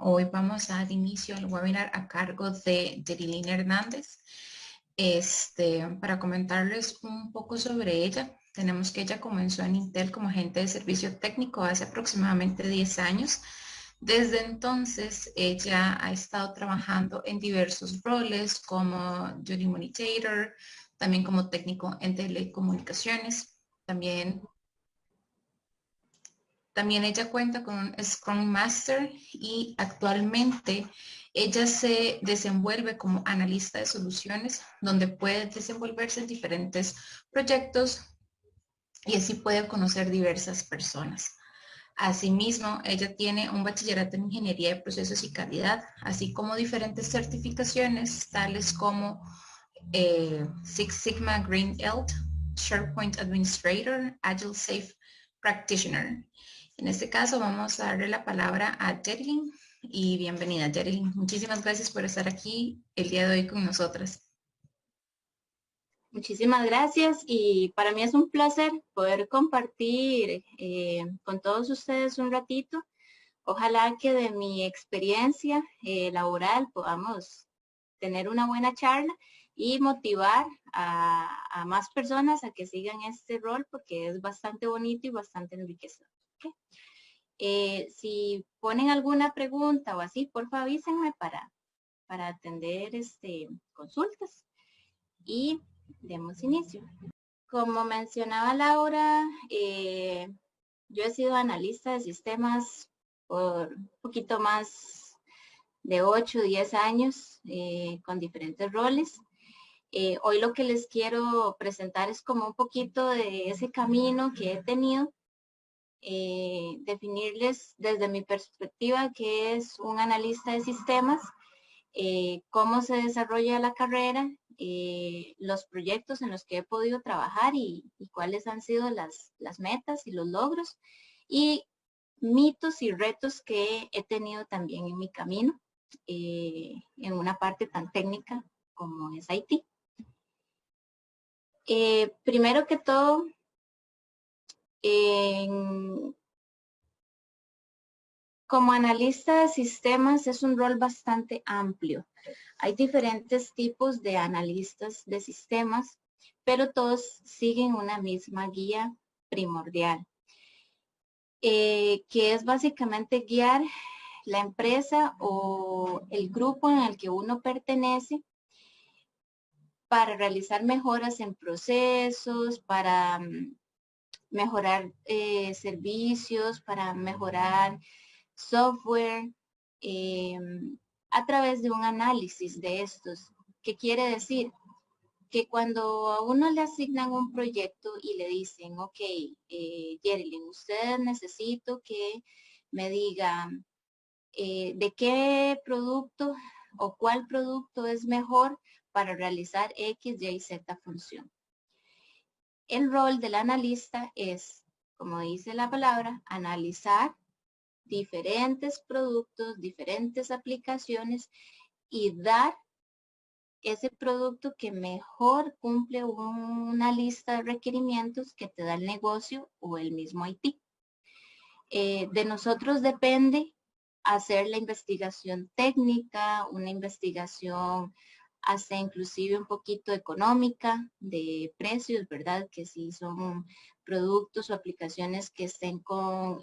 Hoy vamos a dar inicio al webinar a cargo de Yerilyn Hernández. Para comentarles un poco sobre ella, tenemos que ella comenzó en Intel como agente de servicio técnico hace aproximadamente 10 años. Desde entonces, ella ha estado trabajando en diversos roles como Journey Monitor, también como técnico en telecomunicaciones. También ella cuenta con un Scrum Master y actualmente ella se desenvuelve como analista de soluciones, donde puede desenvolverse en diferentes proyectos y así puede conocer diversas personas. Asimismo, ella tiene un bachillerato en Ingeniería de Procesos y Calidad, así como diferentes certificaciones, tales como Six Sigma Green Belt, SharePoint Administrator, Agile Safe Practitioner. En este caso vamos a darle la palabra a Yerilyn y bienvenida Yerilyn. Muchísimas gracias por estar aquí el día de hoy con nosotras. Muchísimas gracias y para mí es un placer poder compartir con todos ustedes un ratito. Ojalá que de mi experiencia laboral podamos tener una buena charla y motivar a más personas a que sigan este rol porque es bastante bonito y bastante enriquecedor. ¿Okay? Si ponen alguna pregunta o así, por favor avísenme para atender consultas y demos inicio. Como mencionaba Laura, yo he sido analista de sistemas por un poquito más de 8 o 10 años con diferentes roles. Hoy lo que les quiero presentar es como un poquito de ese camino que he tenido, definirles desde mi perspectiva qué es un analista de sistemas, cómo se desarrolla la carrera, los proyectos en los que he podido trabajar y cuáles han sido las metas y los logros y mitos y retos que he tenido también en mi camino en una parte tan técnica como es IT. Primero que todo, como analista de sistemas es un rol bastante amplio. Hay diferentes tipos de analistas de sistemas, pero todos siguen una misma guía primordial, que es básicamente guiar la empresa o el grupo en el que uno pertenece para realizar mejoras en procesos, para mejorar servicios, para mejorar software, a través de un análisis de estos. ¿Qué quiere decir? Que cuando a uno le asignan un proyecto y le dicen, ok, Yerilyn, usted necesito que me diga de qué producto o cuál producto es mejor para realizar X, Y, Z función. El rol del analista es, como dice la palabra, analizar diferentes productos, diferentes aplicaciones y dar ese producto que mejor cumple una lista de requerimientos que te da el negocio o el mismo IT. De nosotros depende hacer la investigación técnica, una investigación hasta inclusive un poquito económica de precios, ¿verdad? Que si son productos o aplicaciones que estén con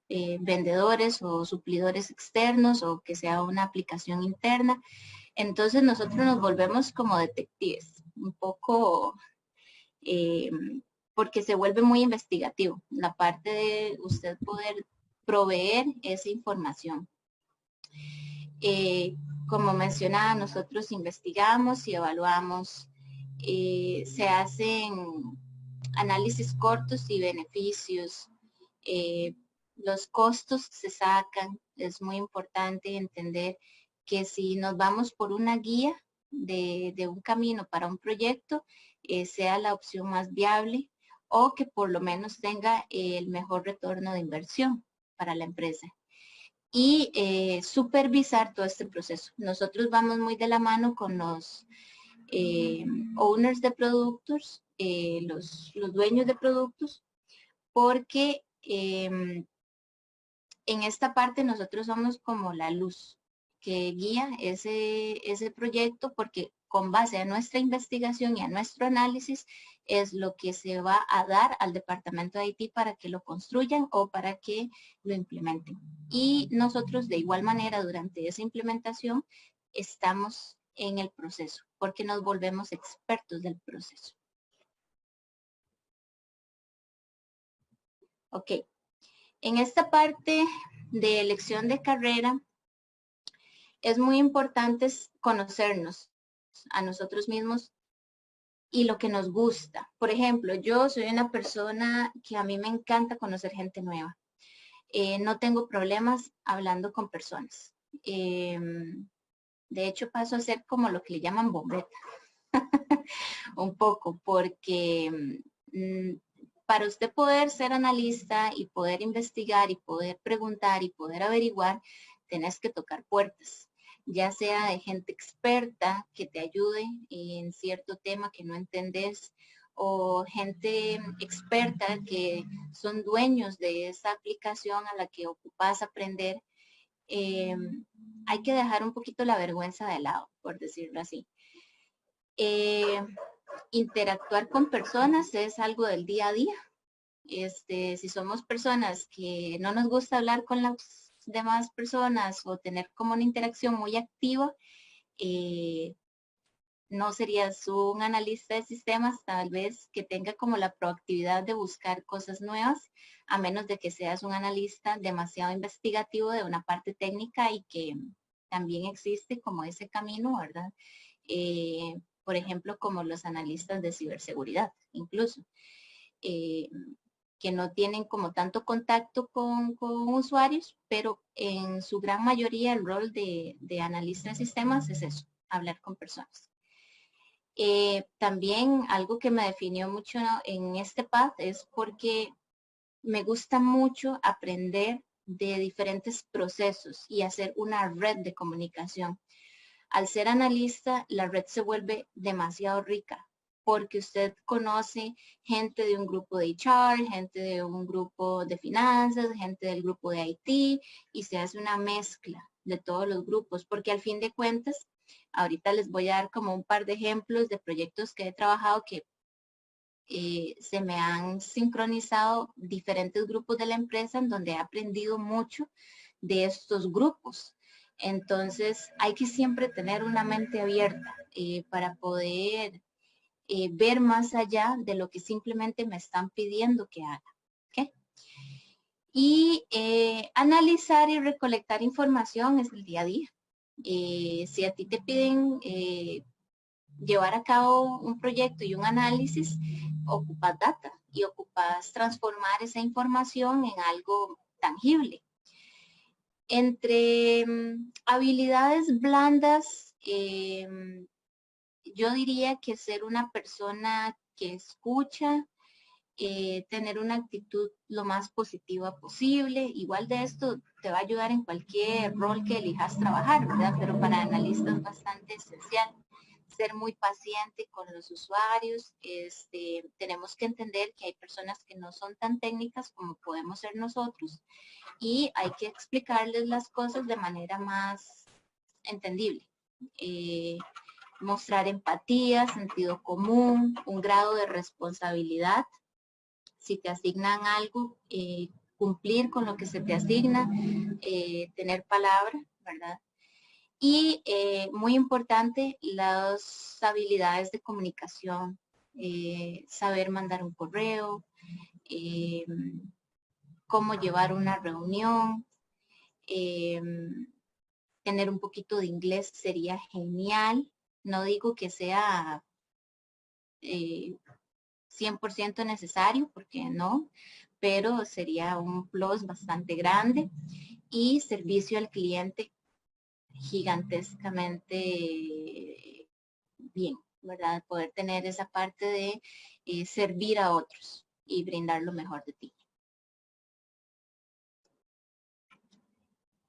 vendedores o suplidores externos o que sea una aplicación interna. Entonces nosotros nos volvemos como detectives, un poco porque se vuelve muy investigativo la parte de usted poder proveer esa información. Como mencionaba, nosotros investigamos y evaluamos, se hacen análisis cortos y beneficios, los costos se sacan. Es muy importante entender que si nos vamos por una guía de un camino para un proyecto, sea la opción más viable o que por lo menos tenga el mejor retorno de inversión para la empresa. Y supervisar todo este proceso. Nosotros vamos muy de la mano con los owners de productos, los dueños de productos, porque en esta parte nosotros somos como la luz que guía ese proyecto, porque con base a nuestra investigación y a nuestro análisis es lo que se va a dar al departamento de IT para que lo construyan o para que lo implementen. Y nosotros de igual manera durante esa implementación estamos en el proceso porque nos volvemos expertos del proceso. Ok, en esta parte de elección de carrera es muy importante conocernos a nosotros mismos y lo que nos gusta. Por ejemplo, yo soy una persona que a mí me encanta conocer gente nueva. No tengo problemas hablando con personas. De hecho, paso a ser como lo que le llaman bombeta. Un poco, porque para usted poder ser analista y poder investigar y poder preguntar y poder averiguar, tenés que tocar puertas, ya sea de gente experta que te ayude en cierto tema que no entendés, o gente experta que son dueños de esa aplicación a la que ocupas aprender. Hay que dejar un poquito la vergüenza de lado, por decirlo así. Interactuar con personas es algo del día a día. Si somos personas que no nos gusta hablar con las demás personas o tener como una interacción muy activa, no serías un analista de sistemas, tal vez que tenga como la proactividad de buscar cosas nuevas, a menos de que seas un analista demasiado investigativo de una parte técnica y que también existe como ese camino, ¿verdad? Por ejemplo, como los analistas de ciberseguridad, incluso, que no tienen como tanto contacto con usuarios, pero en su gran mayoría el rol de analista de sistemas es eso, hablar con personas. También algo que me definió mucho en este path es porque me gusta mucho aprender de diferentes procesos y hacer una red de comunicación. Al ser analista, la red se vuelve demasiado rica porque usted conoce gente de un grupo de HR, gente de un grupo de finanzas, gente del grupo de IT y se hace una mezcla de todos los grupos, porque al fin de cuentas, ahorita les voy a dar como un par de ejemplos de proyectos que he trabajado que se me han sincronizado diferentes grupos de la empresa en donde he aprendido mucho de estos grupos. Entonces hay que siempre tener una mente abierta para poder ver más allá de lo que simplemente me están pidiendo que haga. ¿Okay? Y analizar y recolectar información es el día a día. Si a ti te piden llevar a cabo un proyecto y un análisis, ocupas data y ocupas transformar esa información en algo tangible. Entre habilidades blandas, yo diría que ser una persona que escucha, tener una actitud lo más positiva posible. Igual de esto te va a ayudar en cualquier rol que elijas trabajar, ¿verdad? Pero para analistas es bastante esencial. Ser muy paciente con los usuarios. Tenemos que entender que hay personas que no son tan técnicas como podemos ser nosotros y hay que explicarles las cosas de manera más entendible. Mostrar empatía, sentido común, un grado de responsabilidad. Si te asignan algo, cumplir con lo que se te asigna, tener palabra, ¿verdad? Y muy importante, las habilidades de comunicación, saber mandar un correo, cómo llevar una reunión, tener un poquito de inglés sería genial. No digo que sea 100% necesario, porque no, pero sería un plus bastante grande. Y servicio al cliente gigantescamente bien, ¿verdad? Poder tener esa parte de servir a otros y brindar lo mejor de ti.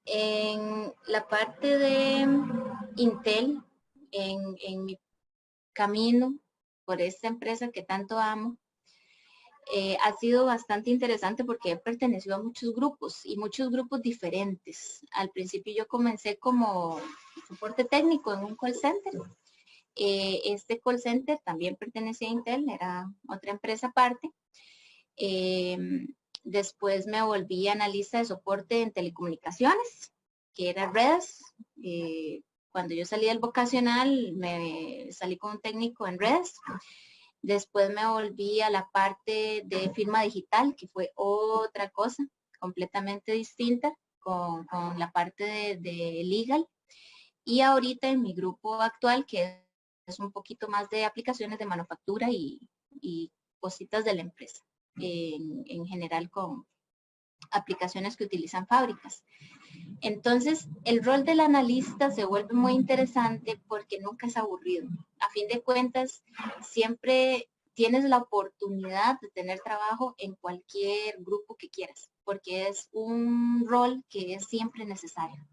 En la parte de Intel, en mi camino por esta empresa que tanto amo, Ha sido bastante interesante porque he pertenecido a muchos grupos y muchos grupos diferentes. Al principio yo comencé como soporte técnico en un call center. Este call center también pertenecía a Intel, era otra empresa aparte. Después me volví analista de soporte en telecomunicaciones, que era redes. Cuando yo salí del vocacional, me salí como técnico en redes. Después me volví a la parte de firma digital, que fue otra cosa completamente distinta con la parte de legal. Y ahorita en mi grupo actual, que es un poquito más de aplicaciones de manufactura y cositas de la empresa, en general con aplicaciones que utilizan fábricas. Entonces, el rol del analista se vuelve muy interesante porque nunca es aburrido. A fin de cuentas, siempre tienes la oportunidad de tener trabajo en cualquier grupo que quieras, porque es un rol que es siempre necesario.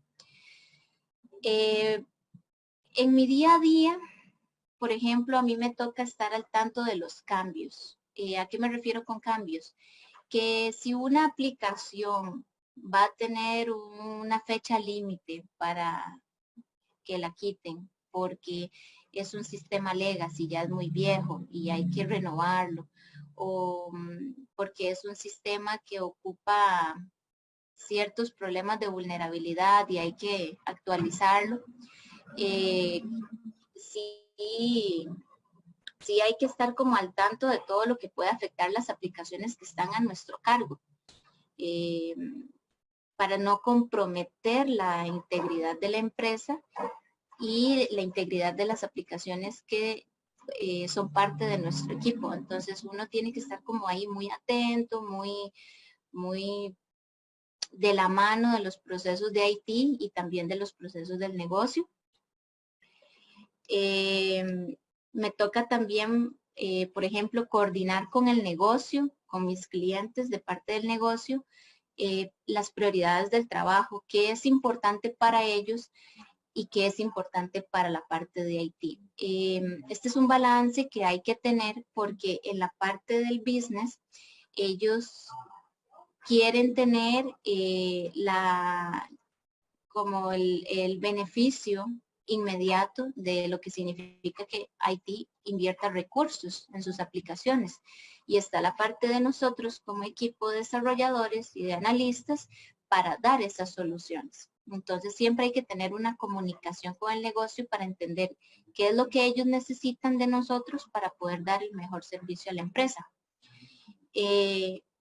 En mi día a día, por ejemplo, a mí me toca estar al tanto de los cambios. ¿A qué me refiero con cambios? Que si una aplicación va a tener una fecha límite para que la quiten, porque es un sistema legacy, ya es muy viejo y hay que renovarlo, o porque es un sistema que ocupa ciertos problemas de vulnerabilidad y hay que actualizarlo. Sí hay que estar como al tanto de todo lo que puede afectar las aplicaciones que están a nuestro cargo, para no comprometer la integridad de la empresa y la integridad de las aplicaciones que son parte de nuestro equipo. Entonces uno tiene que estar como ahí muy atento, muy de la mano de los procesos de IT y también de los procesos del negocio. Me toca también, por ejemplo, coordinar con el negocio, con mis clientes de parte del negocio, las prioridades del trabajo, qué es importante para ellos y qué es importante para la parte de IT. Este es un balance que hay que tener porque en la parte del business, ellos quieren tener como el beneficio inmediato de lo que significa que IT invierta recursos en sus aplicaciones. Y está la parte de nosotros como equipo de desarrolladores y de analistas para dar esas soluciones. Entonces siempre hay que tener una comunicación con el negocio para entender qué es lo que ellos necesitan de nosotros para poder dar el mejor servicio a la empresa.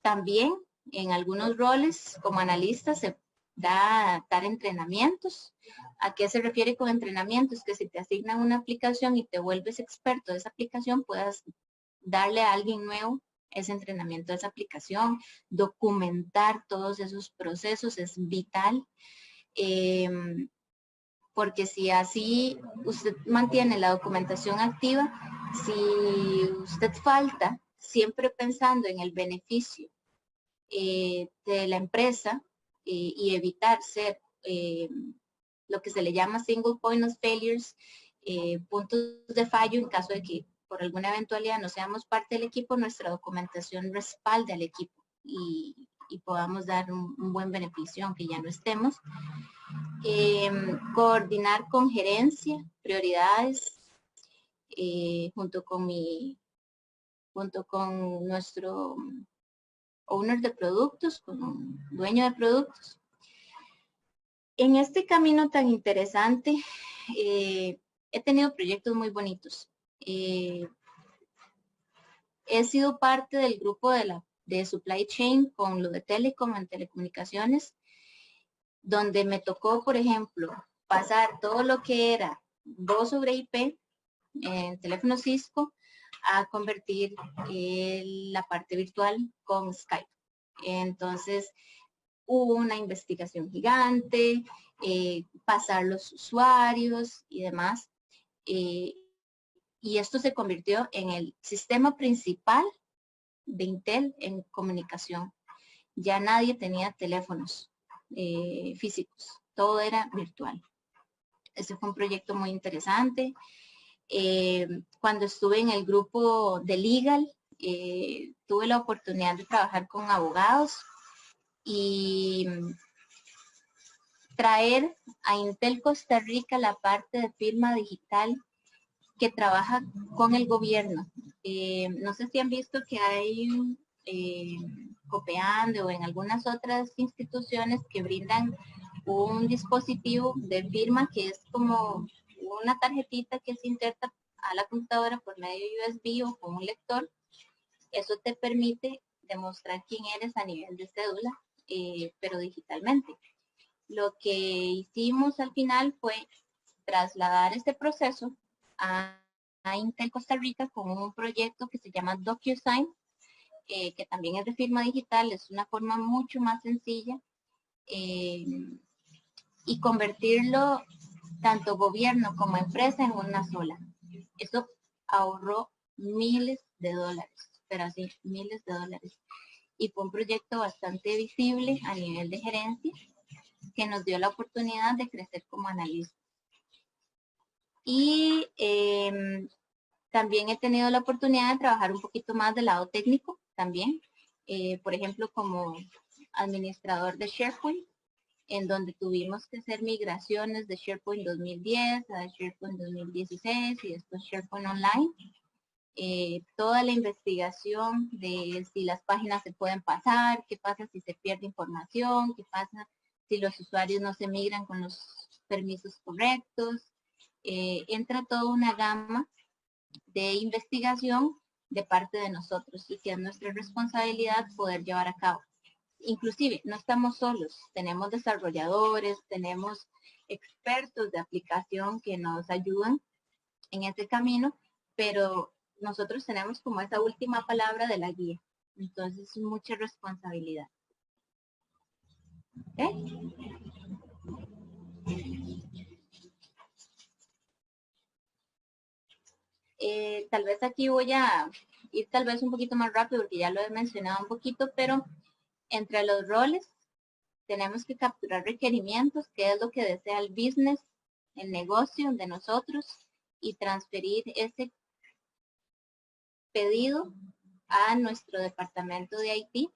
También en algunos roles como analista se dar entrenamientos. ¿A qué se refiere con entrenamientos? Que si te asignan una aplicación y te vuelves experto de esa aplicación, puedas darle a alguien nuevo ese entrenamiento de esa aplicación, documentar todos esos procesos es vital, porque si así usted mantiene la documentación activa, si usted falta, siempre pensando en el beneficio de la empresa, y evitar ser lo que se le llama single point of failures, puntos de fallo en caso de que por alguna eventualidad no seamos parte del equipo, nuestra documentación respalde al equipo y podamos dar un buen beneficio aunque ya no estemos. Coordinar con gerencia, prioridades, junto con nuestro owner de productos, con un dueño de productos. En este camino tan interesante, he tenido proyectos muy bonitos. He sido parte del grupo de supply chain con lo de telecom en telecomunicaciones, donde me tocó, por ejemplo, pasar todo lo que era voz sobre IP en teléfono Cisco a convertir la parte virtual con Skype. Entonces, hubo una investigación gigante, pasar los usuarios y demás. Y esto se convirtió en el sistema principal de Intel en comunicación. Ya nadie tenía teléfonos físicos, todo era virtual. Ese fue un proyecto muy interesante. Cuando estuve en el grupo de Legal, tuve la oportunidad de trabajar con abogados y traer a Intel Costa Rica la parte de firma digital que trabaja con el gobierno. No sé si han visto que hay Copeande o en algunas otras instituciones que brindan un dispositivo de firma que es como una tarjetita que se inserta a la computadora por medio de USB o con un lector. Eso te permite demostrar quién eres a nivel de cédula, pero digitalmente. Lo que hicimos al final fue trasladar este proceso a Intel Costa Rica con un proyecto que se llama DocuSign, que también es de firma digital, es una forma mucho más sencilla, y convertirlo tanto gobierno como empresa en una sola. Eso ahorró miles de dólares, pero así, miles de dólares. Y fue un proyecto bastante visible a nivel de gerencia que nos dio la oportunidad de crecer como analistas. Y también he tenido la oportunidad de trabajar un poquito más del lado técnico también. Por ejemplo, como administrador de SharePoint, en donde tuvimos que hacer migraciones de SharePoint 2010 a SharePoint 2016 y después SharePoint Online. Toda la investigación de si las páginas se pueden pasar, qué pasa si se pierde información, qué pasa si los usuarios no se migran con los permisos correctos. Entra toda una gama de investigación de parte de nosotros y que es nuestra responsabilidad poder llevar a cabo. Inclusive, no estamos solos, tenemos desarrolladores, tenemos expertos de aplicación que nos ayudan en este camino, pero nosotros tenemos como esa última palabra de la guía. Entonces, es mucha responsabilidad. ¿Okay? Tal vez aquí voy a ir tal vez un poquito más rápido porque ya lo he mencionado un poquito, pero entre los roles tenemos que capturar requerimientos, que es lo que desea el business, el negocio de nosotros, y transferir ese pedido a nuestro departamento de IT.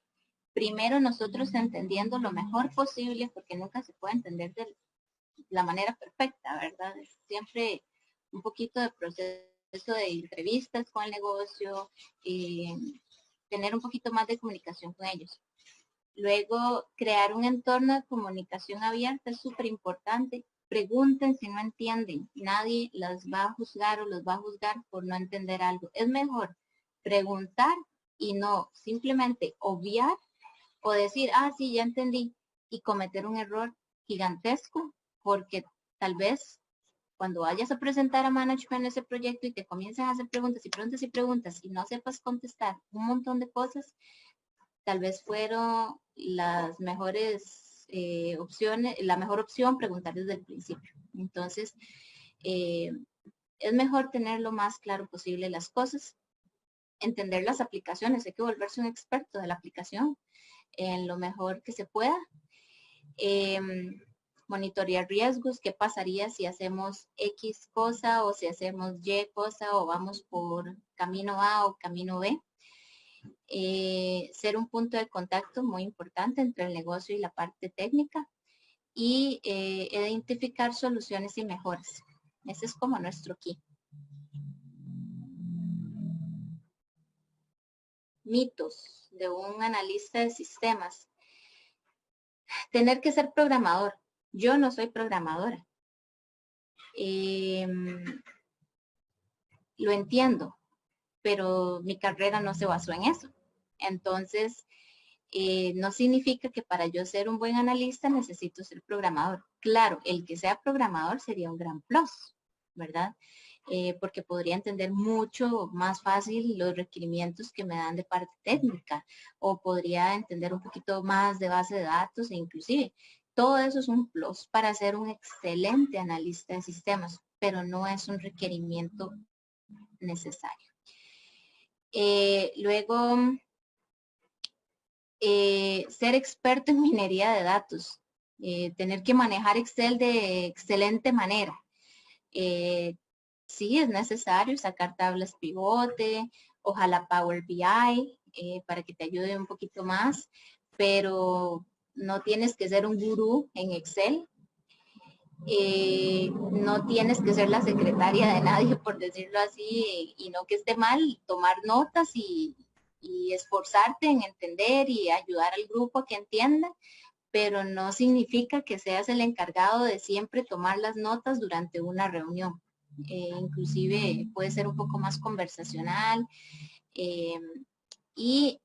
Primero nosotros entendiendo lo mejor posible, porque nunca se puede entender de la manera perfecta, ¿verdad? Siempre un poquito de proceso de entrevistas con el negocio, tener un poquito más de comunicación con ellos. Luego, crear un entorno de comunicación abierta es súper importante. Pregunten si no entienden. Nadie las va a juzgar o los va a juzgar por no entender algo. Es mejor preguntar y no simplemente obviar o decir, ah, sí, ya entendí, y cometer un error gigantesco, porque tal vez cuando vayas a presentar a management ese proyecto y te comiencen a hacer preguntas y preguntas y preguntas y no sepas contestar un montón de cosas, tal vez fueron las mejores opciones, la mejor opción preguntar desde el principio. Entonces, es mejor tener lo más claro posible las cosas, entender las aplicaciones, hay que volverse un experto de la aplicación en lo mejor que se pueda. Monitorear riesgos, qué pasaría si hacemos X cosa o si hacemos Y cosa o vamos por camino A o camino B. Ser un punto de contacto muy importante entre el negocio y la parte técnica y identificar soluciones y mejoras. Ese es como nuestro key. Mitos de un analista de sistemas. Tener que ser programador. Yo no soy programadora. Lo entiendo, pero mi carrera no se basó en eso. Entonces, no significa que para yo ser un buen analista necesito ser programador. Claro, el que sea programador sería un gran plus, ¿verdad? Porque podría entender mucho más fácil los requerimientos que me dan de parte técnica o podría entender un poquito más de base de datos e inclusive todo eso es un plus para ser un excelente analista de sistemas, pero no es un requerimiento necesario. Luego, ser experto en minería de datos, tener que manejar Excel de excelente manera. Sí, es necesario sacar tablas pivote ojalá Power BI para que te ayude un poquito más, pero no tienes que ser un gurú en Excel. No tienes que ser la secretaria de nadie, por decirlo así, y no que esté mal tomar notas y esforzarte en entender y ayudar al grupo a que entienda, pero no significa que seas el encargado de siempre tomar las notas durante una reunión. Inclusive puede ser un poco más conversacional eh, y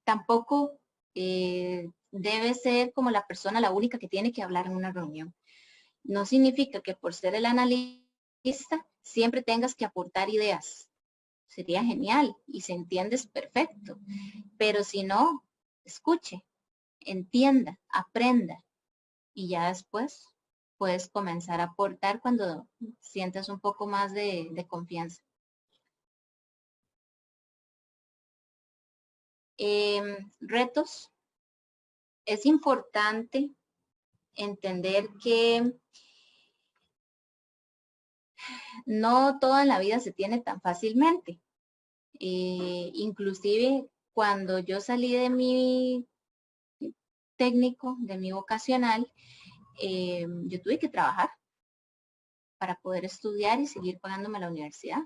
tampoco debe ser como la persona la única que tiene que hablar en una reunión. No significa que por ser el analista siempre tengas que aportar ideas. Sería genial y se entiendes perfecto. Pero si no, escuche, entienda, aprenda y ya después puedes comenzar a aportar cuando sientas un poco más de confianza. Retos. Es importante entender que no toda la vida se tiene tan fácilmente. Inclusive cuando yo salí de mi técnico, de mi vocacional, yo tuve que trabajar para poder estudiar y seguir pagándome la universidad.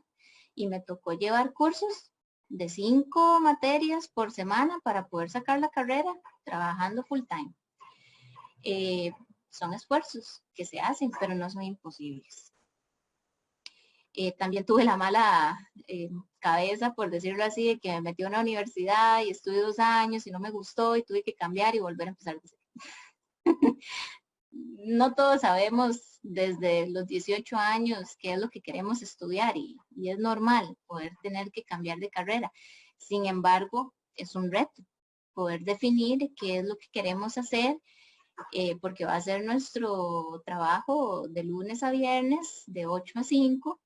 Y me tocó llevar cursos de 5 materias por semana para poder sacar la carrera trabajando full time. Son esfuerzos que se hacen, pero no son imposibles. También tuve la mala cabeza, por decirlo así, de que me metí a una universidad y estuve 2 años y no me gustó y tuve que cambiar y volver a empezar de cero. No todos sabemos desde los 18 años qué es lo que queremos estudiar y es normal poder tener que cambiar de carrera. Sin embargo, es un reto poder definir qué es lo que queremos hacer porque va a ser nuestro trabajo de lunes a viernes, de 8 a 5,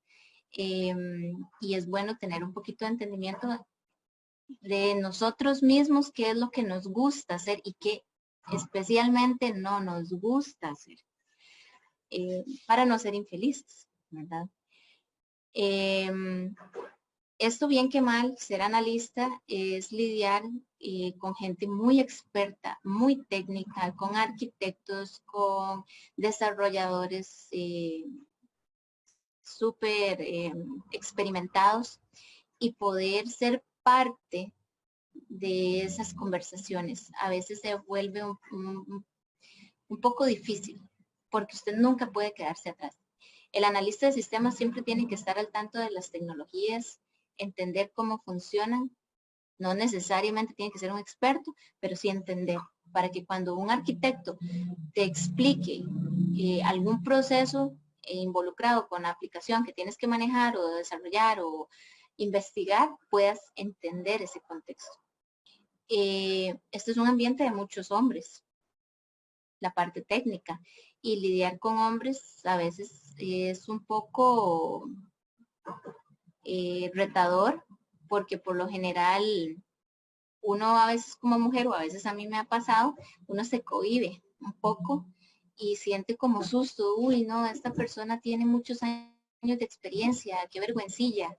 y es bueno tener un poquito de entendimiento de nosotros mismos, qué es lo que nos gusta hacer y qué especialmente no nos gusta hacer, para no ser infelices, ¿verdad? Esto bien que mal, ser analista es lidiar con gente muy experta, muy técnica, con arquitectos, con desarrolladores súper experimentados y poder ser parte de esas conversaciones. A veces se vuelve un poco difícil porque usted nunca puede quedarse atrás. El analista de sistemas siempre tiene que estar al tanto de las tecnologías, entender cómo funcionan. No necesariamente tiene que ser un experto, pero sí entender, para que cuando un arquitecto te explique algún proceso involucrado con la aplicación que tienes que manejar o desarrollar o investigar, puedas entender ese contexto. Este es un ambiente de muchos hombres, la parte técnica, y lidiar con hombres a veces es un poco retador, porque por lo general uno a veces como mujer, o a veces a mí me ha pasado, uno se cohíbe un poco y siente como susto, uy, no, esta persona tiene muchos años de experiencia, qué vergüencilla.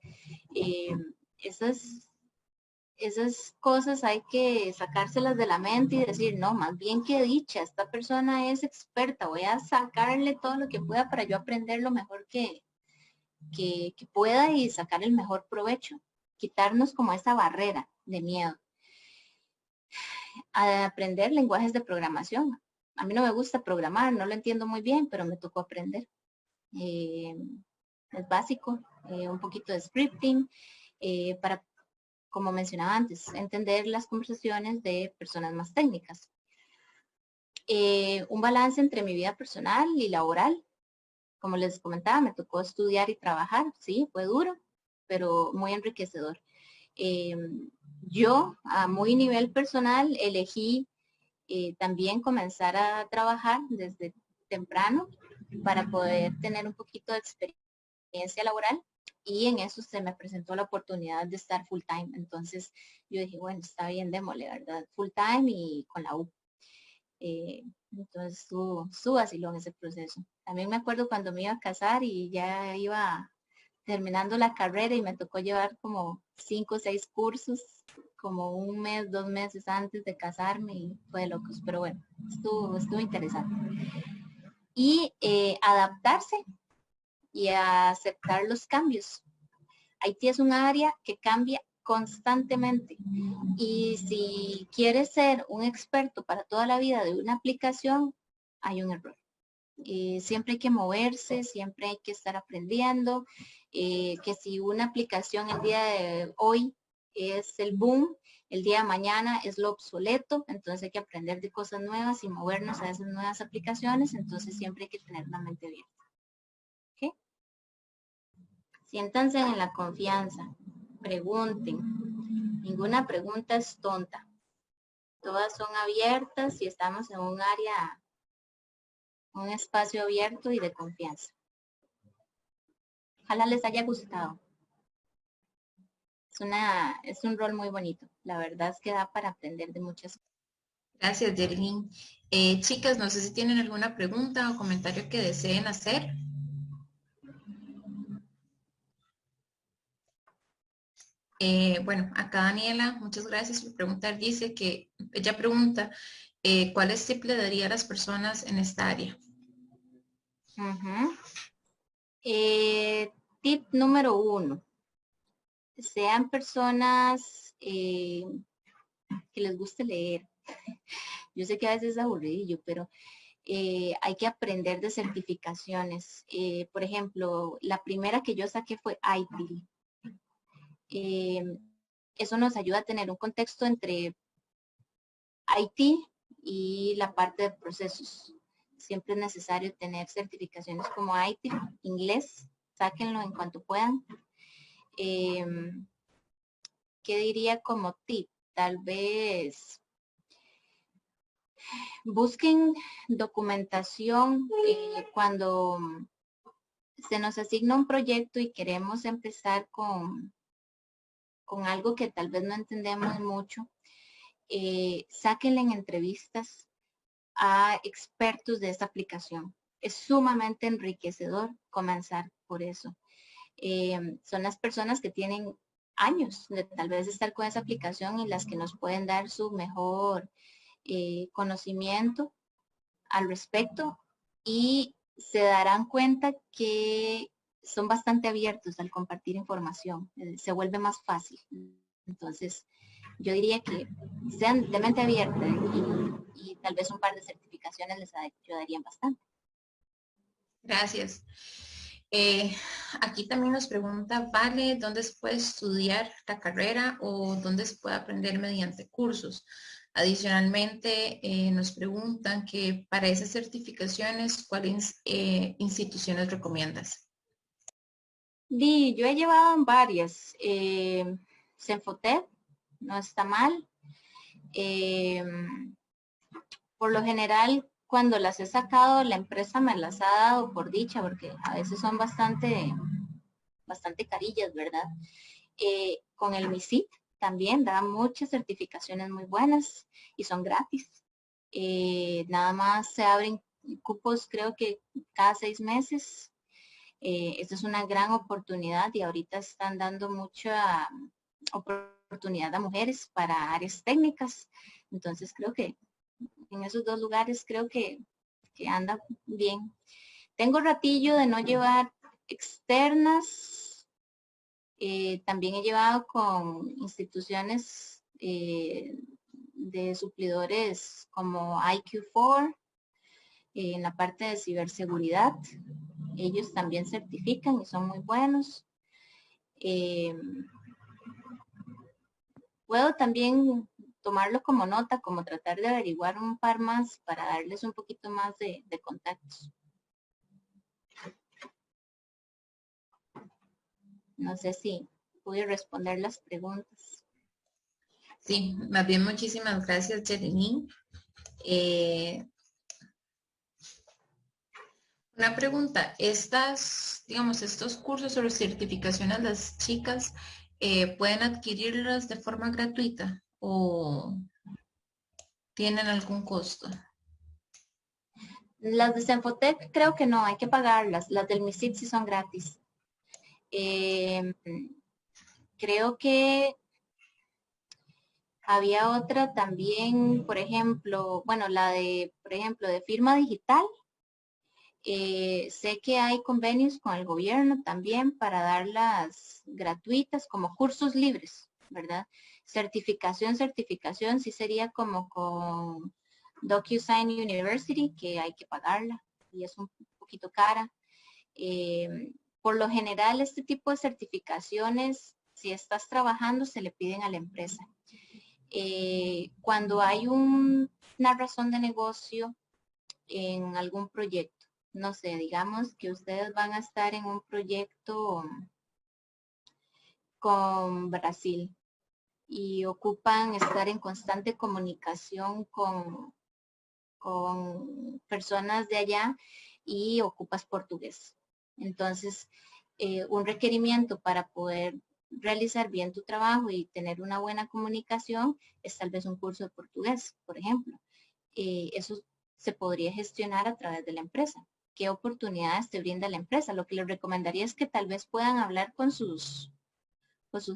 Esas cosas hay que sacárselas de la mente y decir, no, más bien que dicha, esta persona es experta, voy a sacarle todo lo que pueda para yo aprender lo mejor que pueda y sacar el mejor provecho. Quitarnos como esa barrera de miedo. A aprender lenguajes de programación. A mí no me gusta programar, no lo entiendo muy bien, pero me tocó aprender. Es básico, un poquito de scripting, para, como mencionaba antes, entender las conversaciones de personas más técnicas. Un balance entre mi vida personal y laboral. Como les comentaba, me tocó estudiar y trabajar, sí, fue duro, pero muy enriquecedor. Yo, a muy nivel personal, elegí también comenzar a trabajar desde temprano para poder tener un poquito de experiencia laboral y en eso se me presentó la oportunidad de estar full time. Entonces yo dije, bueno, está bien, démosle, ¿verdad? Full time y con la U. Entonces estuvo vacilón ese proceso. También me acuerdo cuando me iba a casar y ya iba terminando la carrera y me tocó llevar como 5 o 6 cursos, como 1 mes, 2 meses antes de casarme y fue de locos, pero bueno, estuvo interesante. Y adaptarse y a aceptar los cambios. Haití es un área que cambia constantemente y si quieres ser un experto para toda la vida de una aplicación, hay un error. Siempre hay que moverse, siempre hay que estar aprendiendo, que si una aplicación el día de hoy es el boom, el día de mañana es lo obsoleto, entonces hay que aprender de cosas nuevas y movernos a esas nuevas aplicaciones, entonces siempre hay que tener la mente abierta. ¿Okay? Siéntanse en la confianza, pregunten, ninguna pregunta es tonta, todas son abiertas y estamos en un área, un espacio abierto y de confianza. Ojalá les haya gustado. Es un rol muy bonito. La verdad es que da para aprender de muchas cosas. Gracias, Yerilyn. Chicas, no sé si tienen alguna pregunta o comentario que deseen hacer. Bueno, acá Daniela, muchas gracias por preguntar. Dice que ella pregunta, ¿cuáles tips le daría a las personas en esta área? Tip número 1. Sean personas que les guste leer. Yo sé que a veces es aburridillo, pero hay que aprender de certificaciones. Por ejemplo, la primera que yo saqué fue ITIL. Eso nos ayuda a tener un contexto entre IT y la parte de procesos. Siempre es necesario tener certificaciones como ITIL, inglés, sáquenlo en cuanto puedan. ¿Qué diría como tip? Tal vez busquen documentación cuando se nos asigna un proyecto y queremos empezar con algo que tal vez no entendemos mucho. Sáquenle en entrevistas a expertos de esta aplicación. Es sumamente enriquecedor comenzar por eso. Son las personas que tienen años de tal vez estar con esa aplicación y las que nos pueden dar su mejor conocimiento al respecto y se darán cuenta que son bastante abiertos al compartir información, se vuelve más fácil. Entonces, yo diría que sean de mente abierta y tal vez un par de certificaciones les ayudarían bastante. Gracias. Aquí también nos pregunta, Vale, ¿dónde se puede estudiar la carrera o dónde se puede aprender mediante cursos? Adicionalmente, nos preguntan que para esas certificaciones, ¿cuáles instituciones recomiendas? Yo he llevado en varias. Cenfotep, no está mal. Por lo general, cuando las he sacado, la empresa me las ha dado por dicha, porque a veces son bastante carillas, ¿verdad? Con el MISIT también da muchas certificaciones muy buenas y son gratis. Nada más se abren cupos, creo que cada 6 meses. Esta es una gran oportunidad y ahorita están dando mucha oportunidad a mujeres para áreas técnicas. Entonces creo que en esos 2 lugares creo que anda bien. Tengo ratillo de no llevar externas. También he llevado con instituciones de suplidores como IQ4 en la parte de ciberseguridad. Ellos también certifican y son muy buenos. Puedo también tomarlo como nota, como tratar de averiguar un par más para darles un poquito más de contactos. No sé si pude responder las preguntas. Sí, más bien muchísimas gracias, Yerilyn. Una pregunta, estos cursos o certificaciones, las chicas pueden adquirirlas de forma gratuita o tienen algún costo? Las de Cenfotec creo que no, hay que pagarlas. Las del MISIT sí son gratis. Creo que había otra también, por ejemplo, bueno, la de, por ejemplo, de firma digital. Sé que hay convenios con el gobierno también para darlas gratuitas como cursos libres, ¿verdad? Certificación sí sería como con DocuSign University, que hay que pagarla y es un poquito cara. Por lo general, este tipo de certificaciones, si estás trabajando, se le piden a la empresa. Cuando hay una razón de negocio en algún proyecto, no sé, digamos que ustedes van a estar en un proyecto con Brasil y ocupan estar en constante comunicación con personas de allá y ocupas portugués. Entonces, un requerimiento para poder realizar bien tu trabajo y tener una buena comunicación es tal vez un curso de portugués, por ejemplo. Eso se podría gestionar a través de la empresa. ¿Qué oportunidades te brinda la empresa? Lo que les recomendaría es que tal vez puedan hablar con sus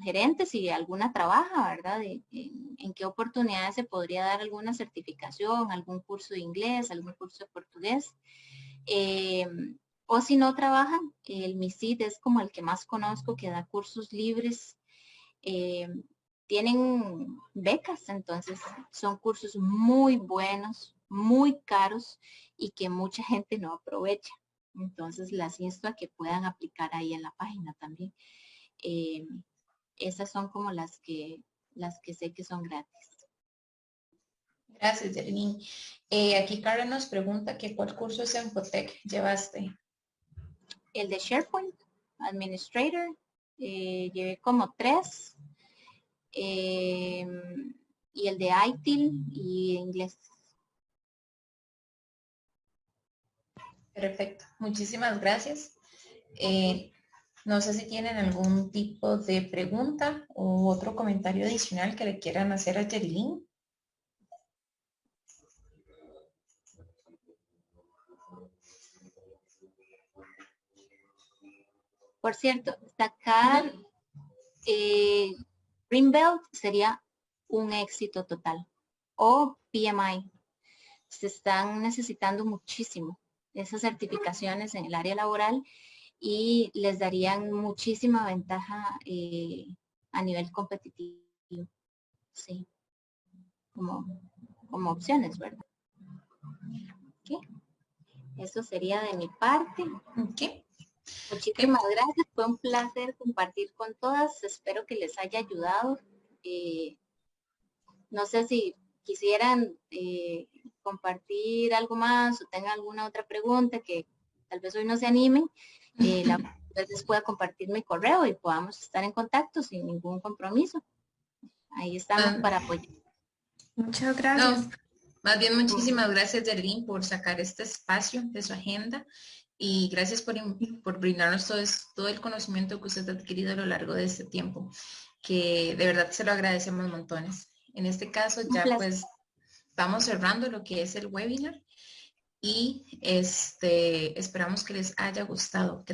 gerentes si alguna trabaja, ¿verdad? En qué oportunidades se podría dar alguna certificación, algún curso de inglés, algún curso de portugués. O si no trabajan, el MISID es como el que más conozco, que da cursos libres. Tienen becas, entonces son cursos muy buenos, muy caros y que mucha gente no aprovecha. Entonces las insto a que puedan aplicar ahí en la página también. Esas son como las que sé que son gratis. Gracias, Yerlin. Aquí Karen nos pregunta que cuál curso de Sempotec llevaste. El de SharePoint Administrator, llevé como 3. Y el de ITIL y inglés. Perfecto, muchísimas gracias. No sé si tienen algún tipo de pregunta o otro comentario adicional que le quieran hacer a Yerilyn. Por cierto, sacar Greenbelt sería un éxito total. O PMI. Se están necesitando muchísimo esas certificaciones en el área laboral y les darían muchísima ventaja a nivel competitivo. Sí, como opciones, ¿verdad? ¿Qué? Eso sería de mi parte. ¿Qué? Muchísimas gracias, fue un placer compartir con todas, espero que les haya ayudado. No sé si quisieran compartir algo más o tengan alguna otra pregunta que tal vez hoy no se animen, les pueda compartir mi correo y podamos estar en contacto sin ningún compromiso. Ahí estamos para apoyar. Muchas gracias. No, más bien muchísimas gracias, Yerlin, por sacar este espacio de su agenda y gracias por brindarnos todo el conocimiento que usted ha adquirido a lo largo de este tiempo, que de verdad se lo agradecemos montones. En este caso ya pues vamos cerrando lo que es el webinar y esperamos que les haya gustado.